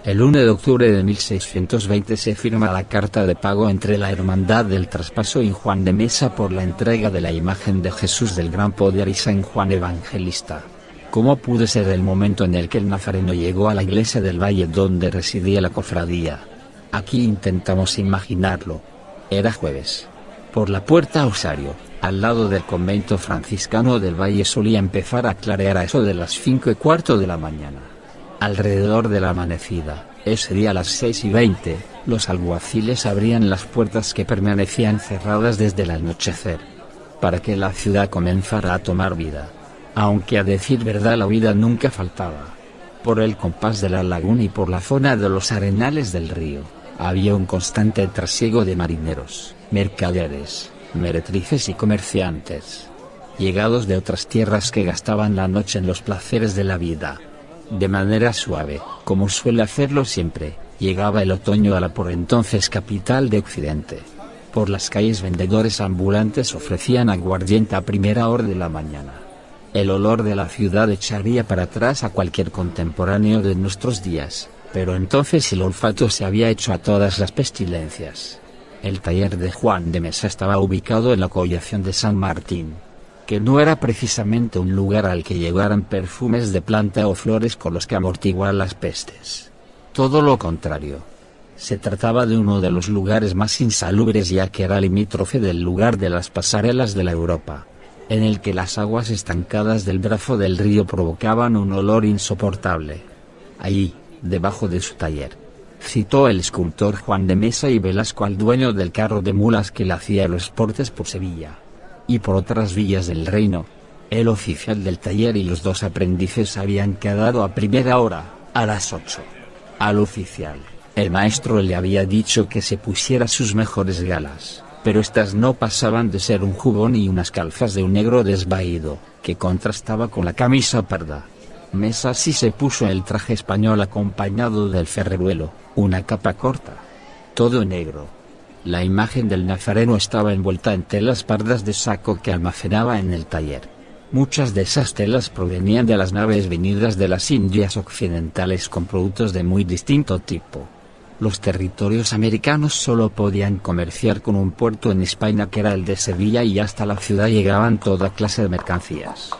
El 1 de octubre de 1620 se firma la carta de pago entre la Hermandad del Traspaso y Juan de Mesa por la entrega de la imagen de Jesús del Gran Poder y San Juan Evangelista. ¿Cómo pudo ser el momento en el que el nazareno llegó a la iglesia del Valle donde residía la cofradía? Aquí intentamos imaginarlo. Era jueves. Por la puerta Osario, al lado del convento franciscano del Valle, solía empezar a clarear a eso de las 5:15 de la mañana. Alrededor de la amanecida, ese día a las 6:20, los alguaciles abrían las puertas que permanecían cerradas desde el anochecer, para que la ciudad comenzara a tomar vida. Aunque a decir verdad la vida nunca faltaba. Por el compás de la laguna y por la zona de los arenales del río, había un constante trasiego de marineros, mercaderes, meretrices y comerciantes, llegados de otras tierras que gastaban la noche en los placeres de la vida. De manera suave, como suele hacerlo siempre, llegaba el otoño a la por entonces capital de Occidente. Por las calles vendedores ambulantes ofrecían aguardiente a primera hora de la mañana. El olor de la ciudad echaría para atrás a cualquier contemporáneo de nuestros días, pero entonces el olfato se había hecho a todas las pestilencias. El taller de Juan de Mesa estaba ubicado en la collación de San Martín, que no era precisamente un lugar al que llegaran perfumes de planta o flores con los que amortiguar las pestes. Todo lo contrario. Se trataba de uno de los lugares más insalubres, ya que era limítrofe del lugar de las pasarelas de la Europa, en el que las aguas estancadas del brazo del río provocaban un olor insoportable. Allí, debajo de su taller, citó el escultor Juan de Mesa y Velasco al dueño del carro de mulas que le hacía los portes por Sevilla y por otras villas del reino. El oficial del taller y los dos aprendices habían quedado a primera hora, a las 8. Al oficial, el maestro le había dicho que se pusiera sus mejores galas, pero estas no pasaban de ser un jubón y unas calzas de un negro desvaído, que contrastaba con la camisa parda. Mesa sí se puso el traje español acompañado del ferreruelo, una capa corta. Todo negro. La imagen del nazareno estaba envuelta en telas pardas de saco que almacenaba en el taller. Muchas de esas telas provenían de las naves venidas de las Indias occidentales con productos de muy distinto tipo. Los territorios americanos solo podían comerciar con un puerto en España que era el de Sevilla, y hasta la ciudad llegaban toda clase de mercancías.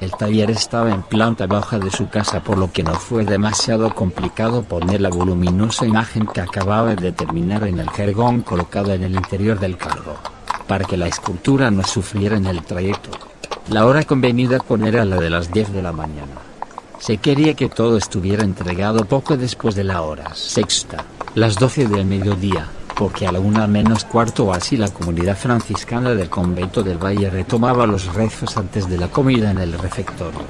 El taller estaba en planta baja de su casa, por lo que no fue demasiado complicado poner la voluminosa imagen que acababa de terminar en el jergón colocada en el interior del carro, para que la escultura no sufriera en el trayecto. La hora convenida con era la de las 10 de la mañana. Se quería que todo estuviera entregado poco después de la hora sexta, las 12 del mediodía, porque a la 1:45 o así la comunidad franciscana del convento del Valle retomaba los rezos antes de la comida en el refectorio.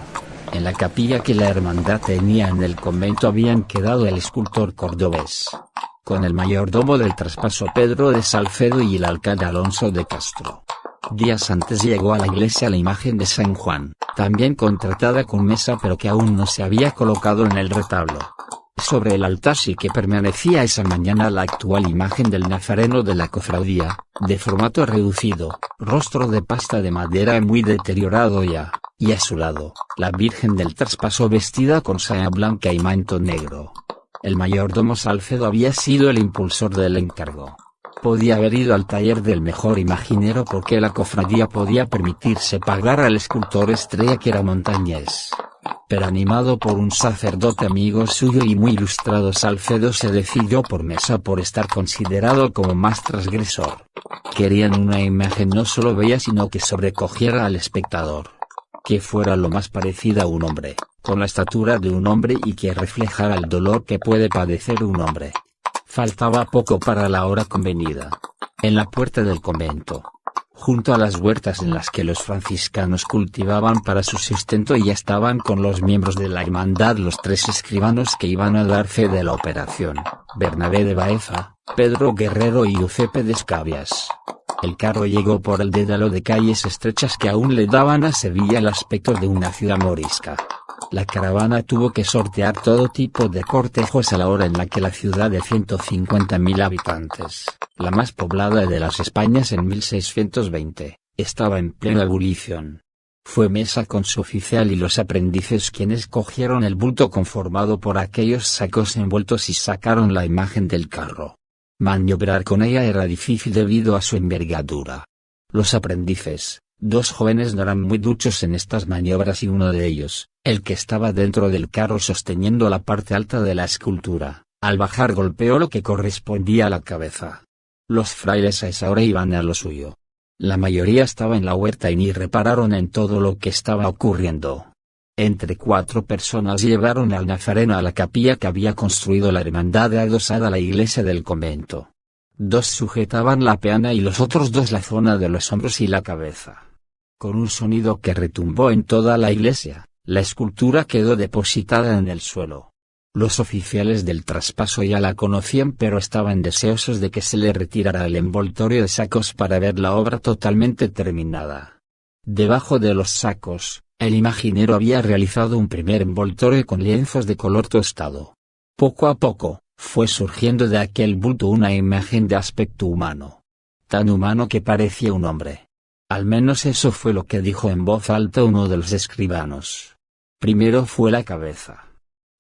En la capilla que la hermandad tenía en el convento habían quedado el escultor cordobés, con el mayordomo del traspaso Pedro de Salcedo y el alcalde Alonso de Castro. Días antes llegó a la iglesia la imagen de San Juan, también contratada con Mesa, pero que aún no se había colocado en el retablo. Sobre el altar sí que permanecía esa mañana la actual imagen del nazareno de la cofradía, de formato reducido, rostro de pasta de madera muy deteriorado ya, y a su lado, la Virgen del Traspaso vestida con saya blanca y manto negro. El mayordomo Salcedo había sido el impulsor del encargo. Podía haber ido al taller del mejor imaginero porque la cofradía podía permitirse pagar al escultor estrella, que era montañés. Pero animado por un sacerdote amigo suyo y muy ilustrado, Salcedo se decidió por Mesa por estar considerado como más transgresor. Querían una imagen no solo bella sino que sobrecogiera al espectador, que fuera lo más parecida a un hombre, con la estatura de un hombre, y que reflejara el dolor que puede padecer un hombre. Faltaba poco para la hora convenida. En la puerta del convento, junto a las huertas en las que los franciscanos cultivaban para su sustento, ya estaban con los miembros de la hermandad los 3 escribanos que iban a dar fe de la operación: Bernabé de Baeza, Pedro Guerrero y Giuseppe de Escabias. El carro llegó por el dédalo de calles estrechas que aún le daban a Sevilla el aspecto de una ciudad morisca. La caravana tuvo que sortear todo tipo de cortejos a la hora en la que la ciudad de 150.000 habitantes, la más poblada de las Españas en 1620, estaba en plena ebullición. Fue Mesa con su oficial y los aprendices quienes cogieron el bulto conformado por aquellos sacos envueltos y sacaron la imagen del carro. Maniobrar con ella era difícil debido a su envergadura. Los aprendices, 2 jóvenes, no eran muy duchos en estas maniobras y uno de ellos, el que estaba dentro del carro sosteniendo la parte alta de la escultura, al bajar golpeó lo que correspondía a la cabeza. Los frailes a esa hora iban a lo suyo. La mayoría estaba en la huerta y ni repararon en todo lo que estaba ocurriendo. Entre 4 personas llevaron al nazareno a la capilla que había construido la hermandad adosada a la iglesia del convento. 2 sujetaban la peana y los otros 2 la zona de los hombros y la cabeza. Con un sonido que retumbó en toda la iglesia, la escultura quedó depositada en el suelo. Los oficiales del traspaso ya la conocían pero estaban deseosos de que se le retirara el envoltorio de sacos para ver la obra totalmente terminada. Debajo de los sacos, el imaginero había realizado un primer envoltorio con lienzos de color tostado. Poco a poco, fue surgiendo de aquel bulto una imagen de aspecto humano. Tan humano que parecía un hombre. Al menos eso fue lo que dijo en voz alta uno de los escribanos. Primero fue la cabeza.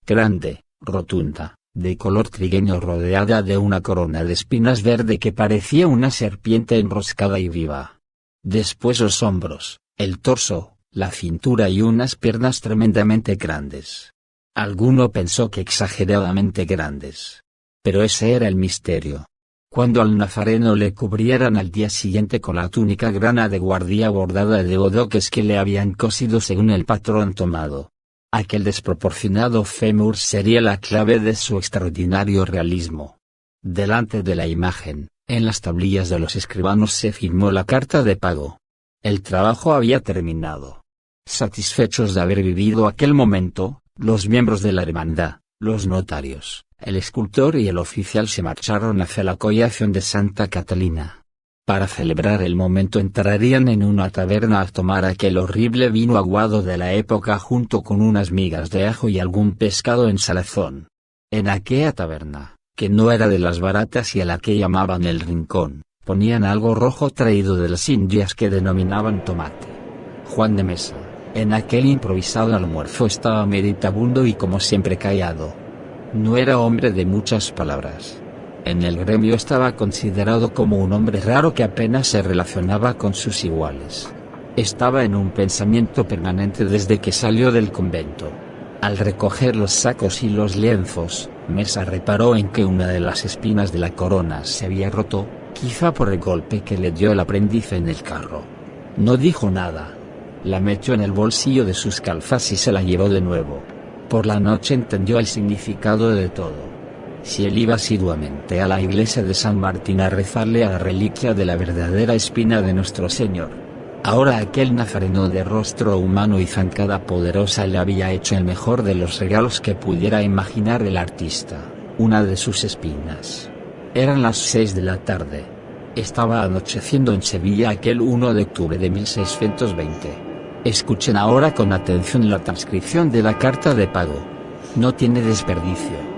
Grande, rotunda, de color trigueño rodeada de una corona de espinas verde que parecía una serpiente enroscada y viva. Después los hombros, el torso, la cintura y unas piernas tremendamente grandes. Alguno pensó que exageradamente grandes. Pero ese era el misterio. Cuando al nazareno le cubrieran al día siguiente con la túnica grana de guardia bordada de bodoques que le habían cosido según el patrón tomado, aquel desproporcionado fémur sería la clave de su extraordinario realismo. Delante de la imagen, en las tablillas de los escribanos se firmó la carta de pago. El trabajo había terminado. Satisfechos de haber vivido aquel momento, los miembros de la hermandad, los notarios, el escultor y el oficial se marcharon hacia la collación de Santa Catalina. Para celebrar el momento entrarían en una taberna a tomar aquel horrible vino aguado de la época junto con unas migas de ajo y algún pescado en salazón. En aquella taberna, que no era de las baratas y a la que llamaban el Rincón, ponían algo rojo traído de las Indias que denominaban tomate. Juan de Mesa, en aquel improvisado almuerzo estaba meditabundo y como siempre callado. No era hombre de muchas palabras. En el gremio estaba considerado como un hombre raro que apenas se relacionaba con sus iguales. Estaba en un pensamiento permanente desde que salió del convento. Al recoger los sacos y los lienzos, Mesa reparó en que una de las espinas de la corona se había roto, quizá por el golpe que le dio el aprendiz en el carro. No dijo nada. La metió en el bolsillo de sus calzas y se la llevó de nuevo. Por la noche entendió el significado de todo. Si él iba asiduamente a la iglesia de San Martín a rezarle a la reliquia de la verdadera espina de nuestro Señor, ahora aquel nazareno de rostro humano y zancada poderosa le había hecho el mejor de los regalos que pudiera imaginar el artista, una de sus espinas. Eran las 6 de la tarde. Estaba anocheciendo en Sevilla aquel 1 de octubre de 1620. Escuchen ahora con atención la transcripción de la carta de pago. No tiene desperdicio.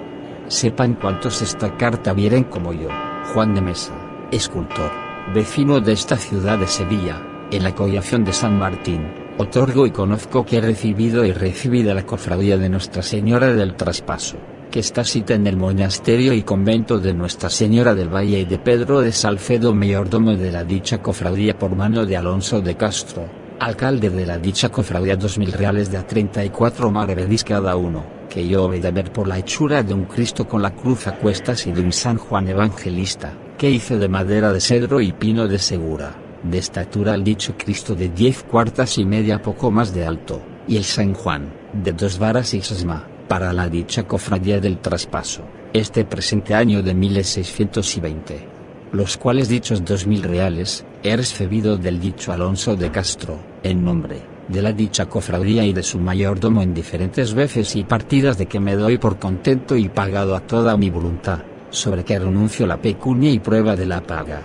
Sepan cuantos esta carta vieren como yo, Juan de Mesa, escultor, vecino de esta ciudad de Sevilla, en la collación de San Martín, otorgo y conozco que he recibido y recibida la cofradía de Nuestra Señora del Traspaso, que está cita en el monasterio y convento de Nuestra Señora del Valle y de Pedro de Salcedo, mayordomo de la dicha cofradía por mano de Alonso de Castro, alcalde de la dicha cofradía, 2000 reales de a 34 maravedís cada uno, que yo he de ver por la hechura de un Cristo con la cruz a cuestas y de un San Juan Evangelista, que hice de madera de cedro y pino de segura, de estatura el dicho Cristo de 10 cuartas y media poco más de alto, y el San Juan, de 2 varas y sesma, para la dicha cofradía del Traspaso, este presente año de 1620. Los cuales dichos 2000 reales, he recibido del dicho Alonso de Castro, en nombre de la dicha cofradía y de su mayordomo en diferentes veces y partidas de que me doy por contento y pagado a toda mi voluntad, sobre que renuncio la pecunia y prueba de la paga.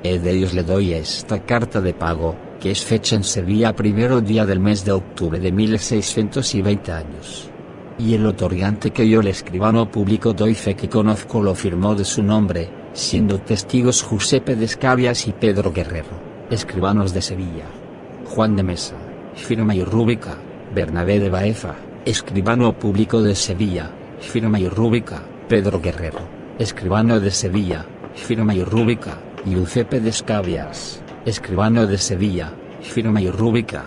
De Dios le doy esta carta de pago, que es fecha en Sevilla primero día del mes de octubre de 1620 años. Y el otorgante que yo el escribano público doy fe que conozco lo firmó de su nombre, siendo testigos Giuseppe de Escabias y Pedro Guerrero, escribanos de Sevilla. Juan de Mesa, firma y rúbrica, Bernabé de Baeza, escribano público de Sevilla, firma y rúbrica, Pedro Guerrero, escribano de Sevilla, firma y rúbrica, Giuseppe de Scabias, escribano de Sevilla, firma y rúbrica,